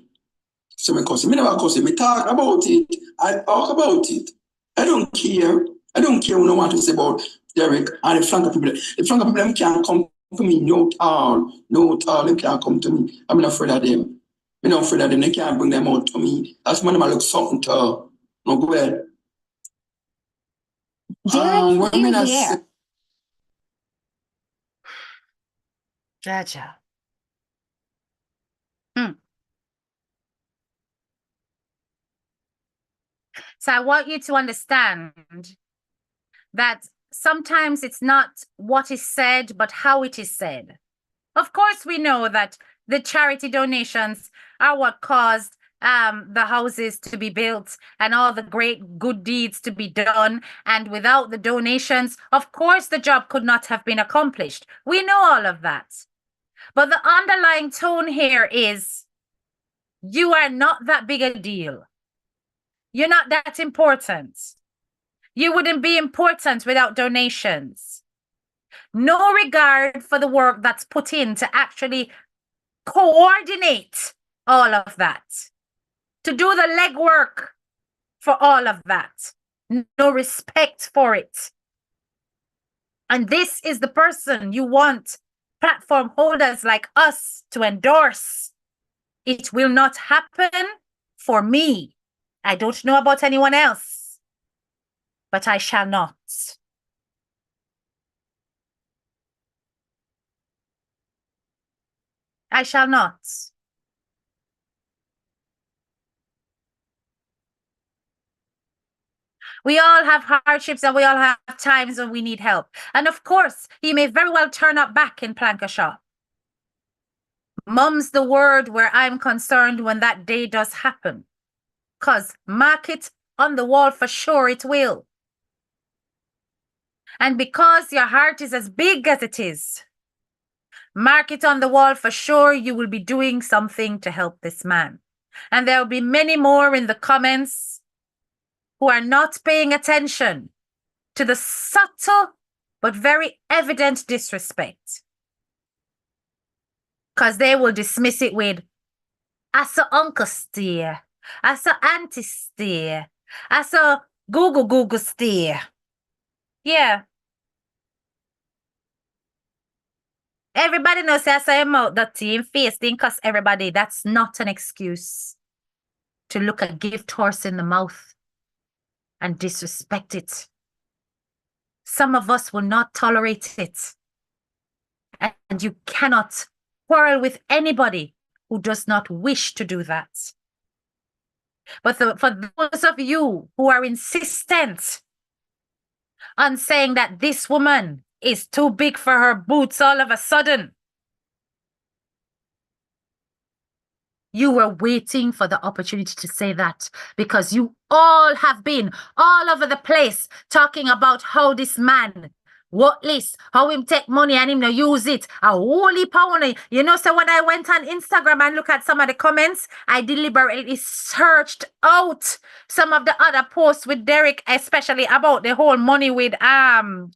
So me cause me never cause me talk about it. I talk about it. I don't care. I don't care when I want to say about Derek and the flank of people. The flank of people them can't come to me no all. Them can't come to me. I'm not afraid of them. I'm not afraid of them. They can't bring them out to me. That's when I look something to no go ahead. Women are sick. Gotcha. So I want you to understand that sometimes it's not what is said, but how it is said. Of course, we know that the charity donations are what caused the houses to be built and all the great good deeds to be done. And without the donations, of course, the job could not have been accomplished. We know all of that. But the underlying tone here is you are not that big a deal. You're not that important. You wouldn't be important without donations. No regard for the work that's put in to actually coordinate all of that, to do the legwork for all of that. No respect for it. And this is the person you want platform holders like us to endorse. It will not happen for me. I don't know about anyone else, but I shall not. I shall not. We all have hardships and we all have times when we need help. And of course, he may very well turn up back in Plankashaw. Mum's the word where I'm concerned when that day does happen. Because mark it on the wall for sure it will. And because your heart is as big as it is, mark it on the wall for sure you will be doing something to help this man. And there will be many more in the comments who are not paying attention to the subtle but very evident disrespect. Because they will dismiss it with, I saw uncle steer, I saw auntie steer, I saw Google stay. Yeah. Everybody knows I say mouth dirty in face thing cause everybody. That's not an excuse to look a gift horse in the mouth and disrespect it. Some of us will not tolerate it. And you cannot quarrel with anybody who does not wish to do that. But for those of you who are insistent on saying that this woman is too big for her boots all of a sudden, you were waiting for the opportunity to say that because you all have been all over the place talking about how this man worthless, how him take money and him no use it. A holy pony. You know, so when I went on Instagram and look at some of the comments, I deliberately searched out some of the other posts with Derek, especially about the whole money with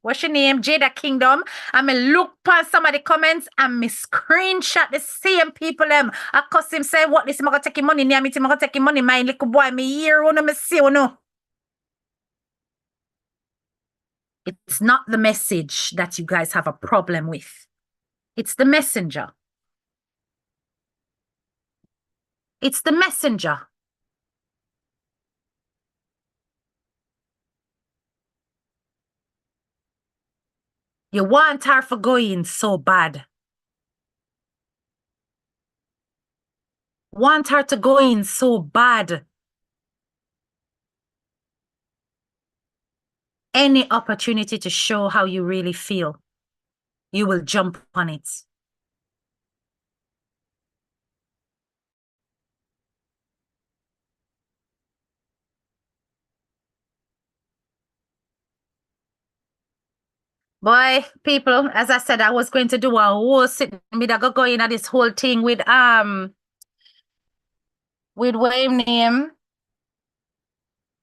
what's your name? Jada Kingdom. I me look past some of the comments and me screenshot the same people them. I cuss him say what this, I'm gonna take him money near me, I'm gonna take him money, my little boy, me hear one me see one. It's not the message that you guys have a problem with. It's the messenger. It's the messenger. You want her for going so bad. Want her to go in so bad. Any opportunity to show how you really feel, you will jump on it. Boy, people, as I said, I was going to do a whole sitting with a go in at this whole thing with what name?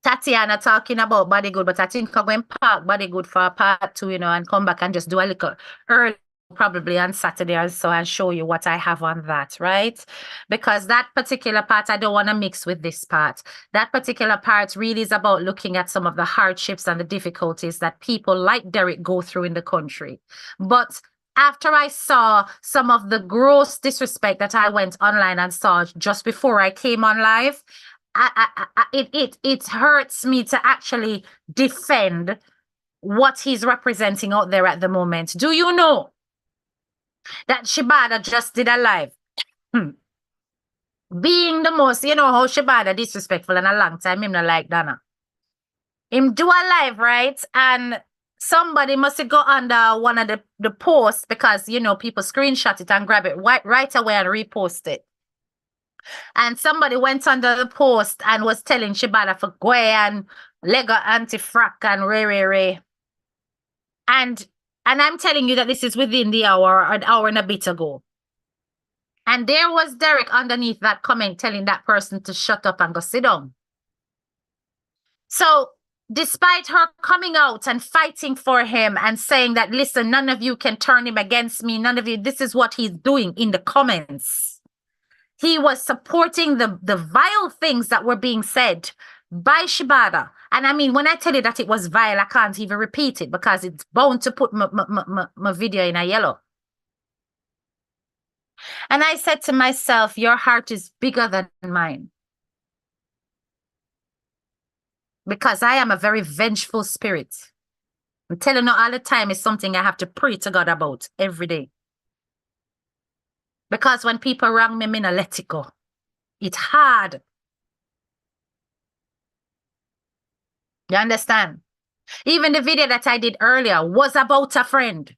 Tatiana talking about body good, but I think I'm going to park body good for a part 2, you know, and come back and just do a little early, probably on Saturday or so, and show you what I have on that, right? Because that particular part, I don't want to mix with this part. That particular part really is about looking at some of the hardships and the difficulties that people like Derek go through in the country. But after I saw some of the gross disrespect that I went online and saw just before I came on live, it hurts me to actually defend what he's representing out there at the moment. Do you know that Shibata just did a live? Being the most, you know how Shibata disrespectful in a long time, him not like Donna. Him do a live, right? And somebody must have got under one of the posts because, you know, people screenshot it and grab it right away and repost it. And somebody went under the post and was telling Shibata for go and Lego anti-frack and re. And I'm telling you that this is within the hour, an hour and a bit ago. And there was Derek underneath that comment telling that person to shut up and go sit down. So despite her coming out and fighting for him and saying that, listen, none of you can turn him against me. None of you, this is what he's doing in the comments. He was supporting the vile things that were being said by Shibata. And I mean, when I tell you that it was vile, I can't even repeat it because it's bound to put my video in a yellow. And I said to myself, your heart is bigger than mine. Because I am a very vengeful spirit. I'm telling you all the time, it's something I have to pray to God about every day. Because when people wrong me, I don't let it go. It's hard. You understand? Even the video that I did earlier was about a friend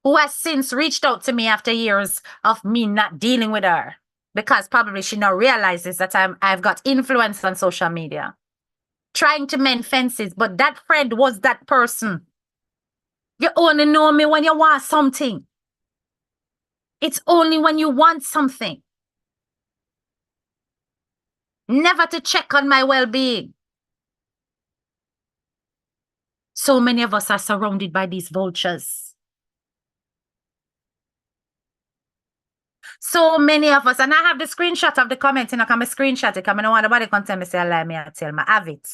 who has since reached out to me after years of me not dealing with her. Because probably she now realizes that I've got influence on social media. Trying to mend fences, but that friend was that person. You only know me when you want something. It's only when you want something. Never to check on my well-being. So many of us are surrounded by these vultures. So many of us, and I have the screenshot of the comment, you know, can I screenshot it, because I don't want nobody to tell me, say, I lie, me, I tell me, I have it.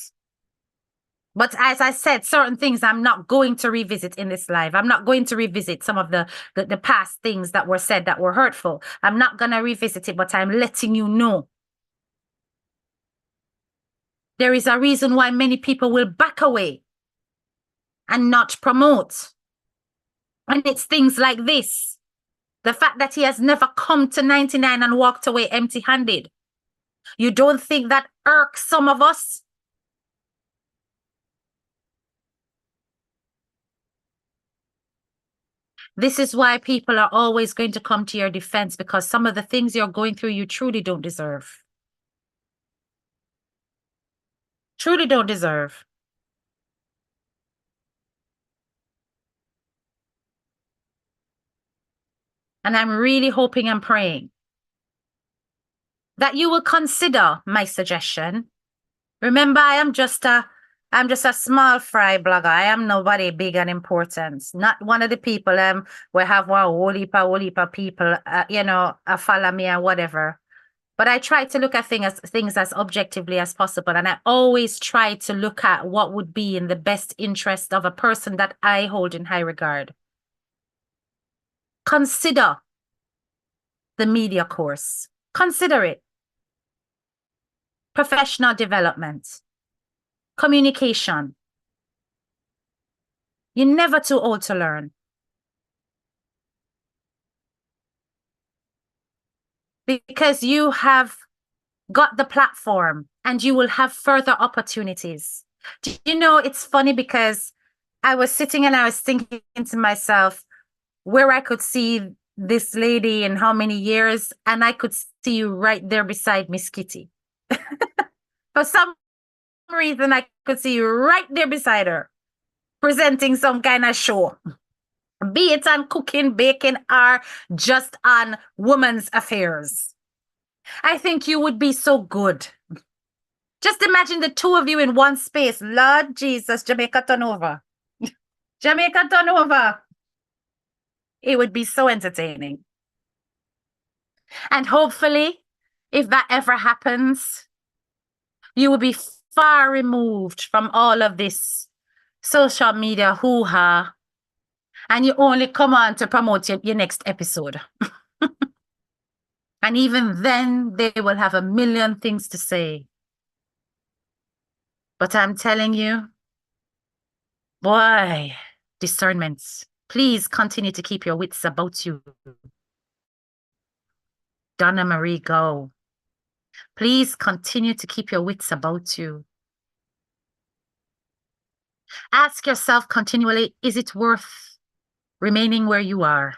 But as I said, certain things I'm not going to revisit in this live. I'm not going to revisit some of the past things that were said that were hurtful. I'm not going to revisit it, but I'm letting you know. There is a reason why many people will back away and not promote. And it's things like this. The fact that he has never come to 99 and walked away empty-handed. You don't think that irks some of us? This is why people are always going to come to your defense, because some of the things you're going through, you truly don't deserve. Truly don't deserve. And I'm really hoping and praying that you will consider my suggestion. Remember, I'm just a small fry blogger. I am nobody big and important. Not one of the people we have one whole heap of people, you know, follow me or whatever. But I try to look at things as objectively as possible. And I always try to look at what would be in the best interest of a person that I hold in high regard. Consider the media course. Consider it. Professional development. Communication. You're never too old to learn. Because you have got the platform and you will have further opportunities. Do you know, it's funny because I was sitting and I was thinking to myself where I could see this lady in how many years, and I could see you right there beside Miss Kitty. For some reason, I could see you right there beside her, presenting some kind of show. Be it on cooking, baking, or just on women's affairs. I think you would be so good. Just imagine the two of you in one space. Lord Jesus, Jamaica turn over. Jamaica turn over. It would be so entertaining. And hopefully, if that ever happens, you will be far removed from all of this social media hoo-ha, and you only come on to promote your next episode. And even then, they will have a million things to say. But I'm telling you, boy, discernment. Please continue to keep your wits about you. Donna Marie, go. Please continue to keep your wits about you. Ask yourself continually, is it worth remaining where you are?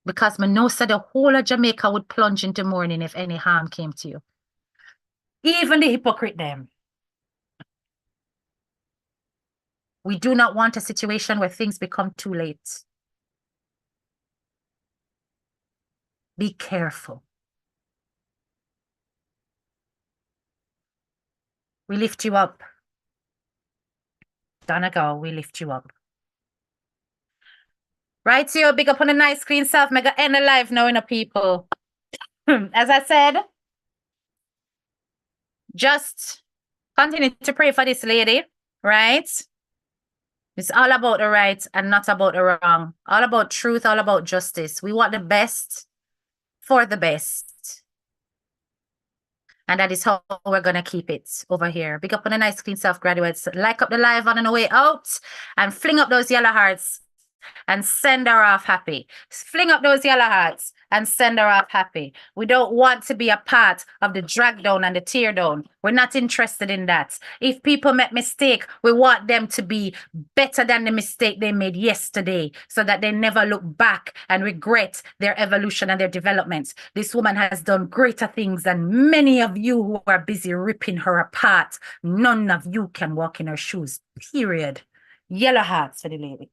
Because I know said the whole of Jamaica would plunge into mourning if any harm came to you. Even the hypocrite them. We do not want a situation where things become too late. Be careful. We lift you up. Donegal, we lift you up. Right, so big up on a nice clean self. Mega end alive now in a people. As I said, just continue to pray for this lady, right? It's all about the right and not about the wrong. All about truth, all about justice. We want the best for the best. And that is how we're going to keep it over here. Big up on a nice clean self, graduates. Like up the live on the way out and fling up those yellow hearts and send her off happy. Fling up those yellow hearts and send her off happy. We don't want to be a part of the drag down and the tear down. We're not interested in that. If people make mistake, we want them to be better than the mistake they made yesterday so that they never look back and regret their evolution and their development. This woman has done greater things than many of you who are busy ripping her apart. None of you can walk in her shoes, period. Yellow hearts for the lady.